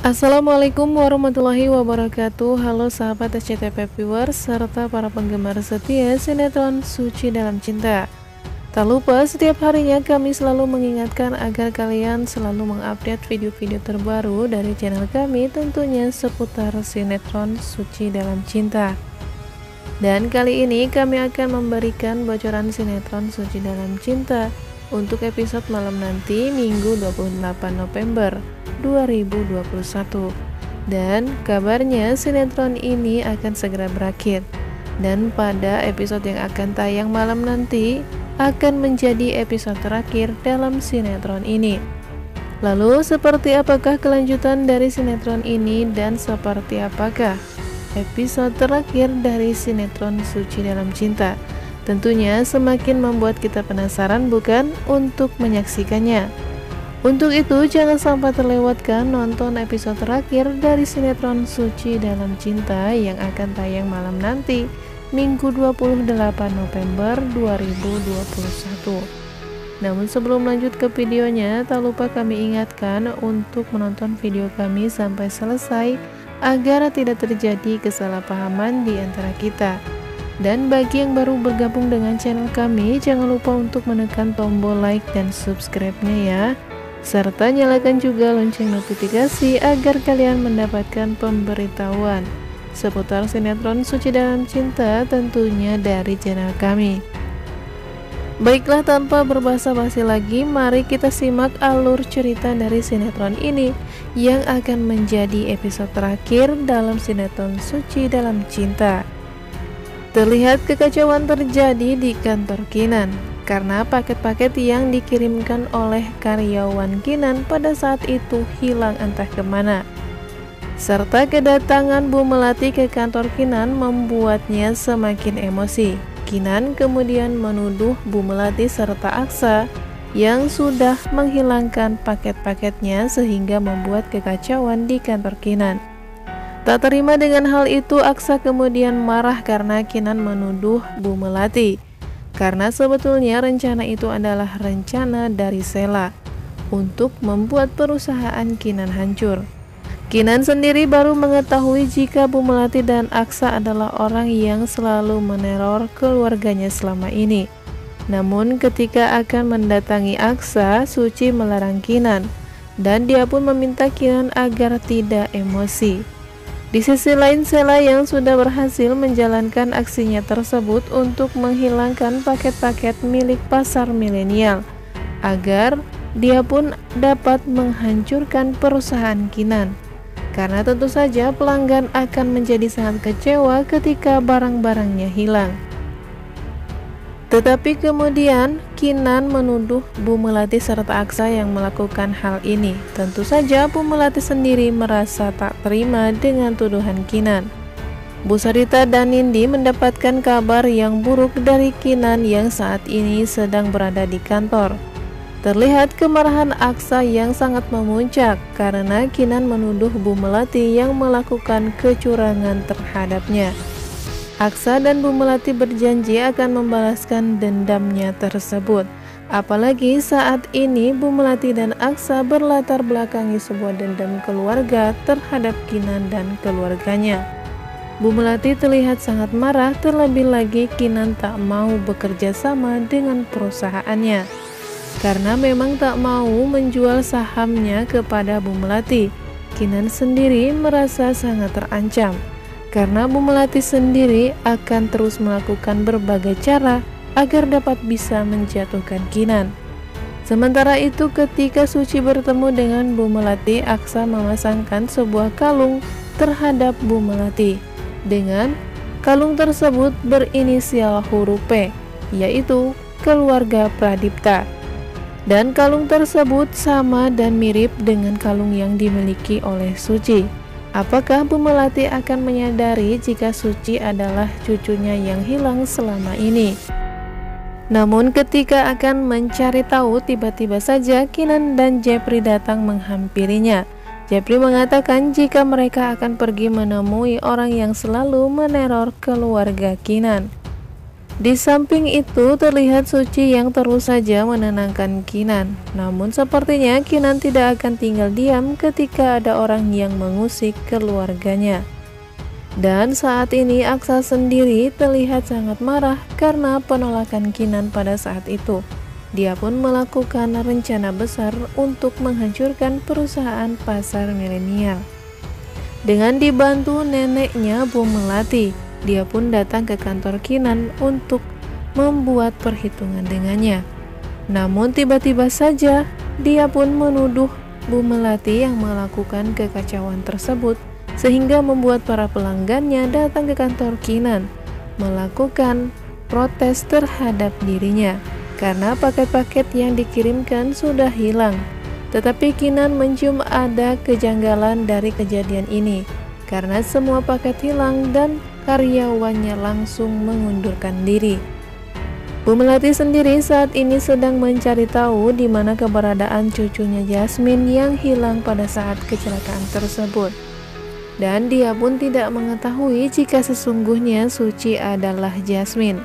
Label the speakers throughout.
Speaker 1: Assalamualaikum warahmatullahi wabarakatuh. Halo sahabat SCTV viewers serta para penggemar setia sinetron Suci Dalam Cinta. Tak lupa setiap harinya kami selalu mengingatkan agar kalian selalu mengupdate video-video terbaru dari channel kami, tentunya seputar sinetron Suci Dalam Cinta. Dan kali ini kami akan memberikan bocoran sinetron Suci Dalam Cinta untuk episode malam nanti Minggu 28 November 2021. Dan kabarnya sinetron ini akan segera berakhir, dan pada episode yang akan tayang malam nanti akan menjadi episode terakhir dalam sinetron ini. Lalu seperti apakah kelanjutan dari sinetron ini dan seperti apakah episode terakhir dari sinetron Suci Dalam Cinta? Tentunya semakin membuat kita penasaran bukan untuk menyaksikannya. Untuk itu jangan sampai terlewatkan nonton episode terakhir dari sinetron Suci Dalam Cinta yang akan tayang malam nanti Minggu 28 November 2021. Namun sebelum lanjut ke videonya, tak lupa kami ingatkan untuk menonton video kami sampai selesai agar tidak terjadi kesalahpahaman di antara kita. Dan bagi yang baru bergabung dengan channel kami, jangan lupa untuk menekan tombol like dan subscribe-nya ya, serta nyalakan juga lonceng notifikasi agar kalian mendapatkan pemberitahuan seputar sinetron Suci Dalam Cinta tentunya dari channel kami. Baiklah, tanpa berbasa-basi lagi, mari kita simak alur cerita dari sinetron ini yang akan menjadi episode terakhir dalam sinetron Suci Dalam Cinta. Terlihat kekacauan terjadi di kantor Kinan karena paket-paket yang dikirimkan oleh karyawan Kinan pada saat itu hilang entah kemana. Serta kedatangan Bu Melati ke kantor Kinan membuatnya semakin emosi. Kinan kemudian menuduh Bu Melati serta Aksa yang sudah menghilangkan paket-paketnya sehingga membuat kekacauan di kantor Kinan. Tak terima dengan hal itu, Aksa kemudian marah karena Kinan menuduh Bu Melati. Karena sebetulnya rencana itu adalah rencana dari Sela untuk membuat perusahaan Kinan hancur. Kinan sendiri baru mengetahui jika Bu Melati dan Aksa adalah orang yang selalu meneror keluarganya selama ini. Namun ketika akan mendatangi Aksa, Suci melarang Kinan, dan dia pun meminta Kinan agar tidak emosi. Di sisi lain, Sela yang sudah berhasil menjalankan aksinya tersebut untuk menghilangkan paket-paket milik pasar milenial agar dia pun dapat menghancurkan perusahaan Kinan. Karena tentu saja pelanggan akan menjadi sangat kecewa ketika barang-barangnya hilang. Tetapi kemudian Kinan menuduh Bu Melati serta Aksa yang melakukan hal ini. Tentu saja Bu Melati sendiri merasa tak terima dengan tuduhan Kinan. Bu Sarita dan Nindi mendapatkan kabar yang buruk dari Kinan yang saat ini sedang berada di kantor. Terlihat kemarahan Aksa yang sangat memuncak karena Kinan menuduh Bu Melati yang melakukan kecurangan terhadapnya. Aksa dan Bu Melati berjanji akan membalaskan dendamnya tersebut. Apalagi saat ini Bu Melati dan Aksa berlatar belakangi sebuah dendam keluarga terhadap Kinan dan keluarganya. Bu Melati terlihat sangat marah, terlebih lagi Kinan tak mau bekerja sama dengan perusahaannya karena memang tak mau menjual sahamnya kepada Bu Melati. Kinan sendiri merasa sangat terancam karena Bu Melati sendiri akan terus melakukan berbagai cara agar dapat bisa menjatuhkan Kinan. Sementara itu ketika Suci bertemu dengan Bu Melati, Aksa memasangkan sebuah kalung terhadap Bu Melati. Dengan kalung tersebut berinisial huruf P, yaitu keluarga Pradipta. Dan kalung tersebut sama dan mirip dengan kalung yang dimiliki oleh Suci. Apakah Bu Melati akan menyadari jika Suci adalah cucunya yang hilang selama ini? Namun ketika akan mencari tahu, tiba-tiba saja Kinan dan Jepri datang menghampirinya. Jepri mengatakan jika mereka akan pergi menemui orang yang selalu meneror keluarga Kinan. Di samping itu terlihat Suci yang terus saja menenangkan Kinan. Namun sepertinya Kinan tidak akan tinggal diam ketika ada orang yang mengusik keluarganya. Dan saat ini Aksa sendiri terlihat sangat marah karena penolakan Kinan pada saat itu. Dia pun melakukan rencana besar untuk menghancurkan perusahaan pasar milenial. Dengan dibantu neneknya Bu Melati, dia pun datang ke kantor Kinan untuk membuat perhitungan dengannya. Namun tiba-tiba saja dia pun menuduh Bu Melati yang melakukan kekacauan tersebut, sehingga membuat para pelanggannya datang ke kantor Kinan melakukan protes terhadap dirinya karena paket-paket yang dikirimkan sudah hilang. Tetapi Kinan mencium ada kejanggalan dari kejadian ini karena semua paket hilang dan karyawannya langsung mengundurkan diri. Bu Melati sendiri saat ini sedang mencari tahu di mana keberadaan cucunya Jasmine yang hilang pada saat kecelakaan tersebut. Dan dia pun tidak mengetahui jika sesungguhnya Suci adalah Jasmine,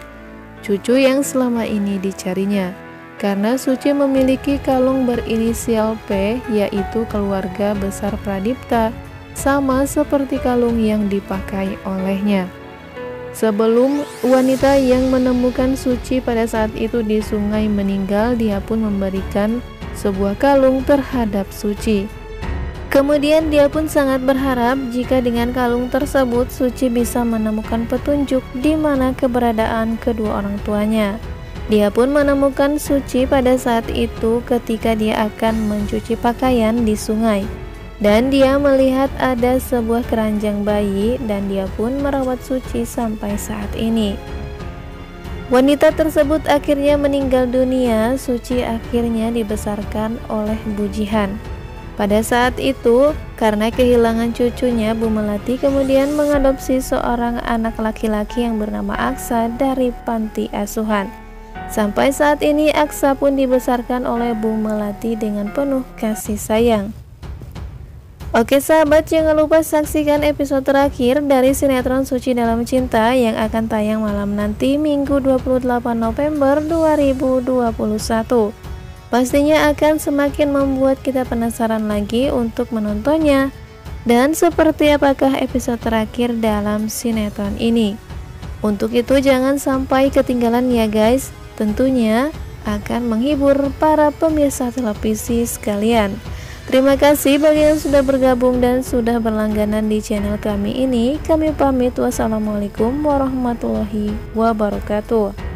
Speaker 1: cucu yang selama ini dicarinya. Karena Suci memiliki kalung berinisial P, yaitu keluarga besar Pradipta, sama seperti kalung yang dipakai olehnya. Sebelum wanita yang menemukan Suci pada saat itu di sungai meninggal, dia pun memberikan sebuah kalung terhadap Suci. Kemudian dia pun sangat berharap jika dengan kalung tersebut Suci bisa menemukan petunjuk di mana keberadaan kedua orang tuanya. Dia pun menemukan Suci pada saat itu ketika dia akan mencuci pakaian di sungai. Dan dia melihat ada sebuah keranjang bayi dan dia pun merawat Suci sampai saat ini. Wanita tersebut akhirnya meninggal dunia. Suci akhirnya dibesarkan oleh Bu Jihan. Pada saat itu, karena kehilangan cucunya, Bu Melati kemudian mengadopsi seorang anak laki-laki yang bernama Aksa dari panti asuhan. Sampai saat ini Aksa pun dibesarkan oleh Bu Melati dengan penuh kasih sayang. Oke sahabat, jangan lupa saksikan episode terakhir dari sinetron Suci Dalam Cinta yang akan tayang malam nanti Minggu 28 November 2021. Pastinya akan semakin membuat kita penasaran lagi untuk menontonnya. Dan seperti apakah episode terakhir dalam sinetron ini? Untuk itu jangan sampai ketinggalan ya guys. Tentunya akan menghibur para pemirsa televisi sekalian. Terima kasih bagi yang sudah bergabung dan sudah berlangganan di channel kami ini. Kami pamit, wassalamualaikum warahmatullahi wabarakatuh.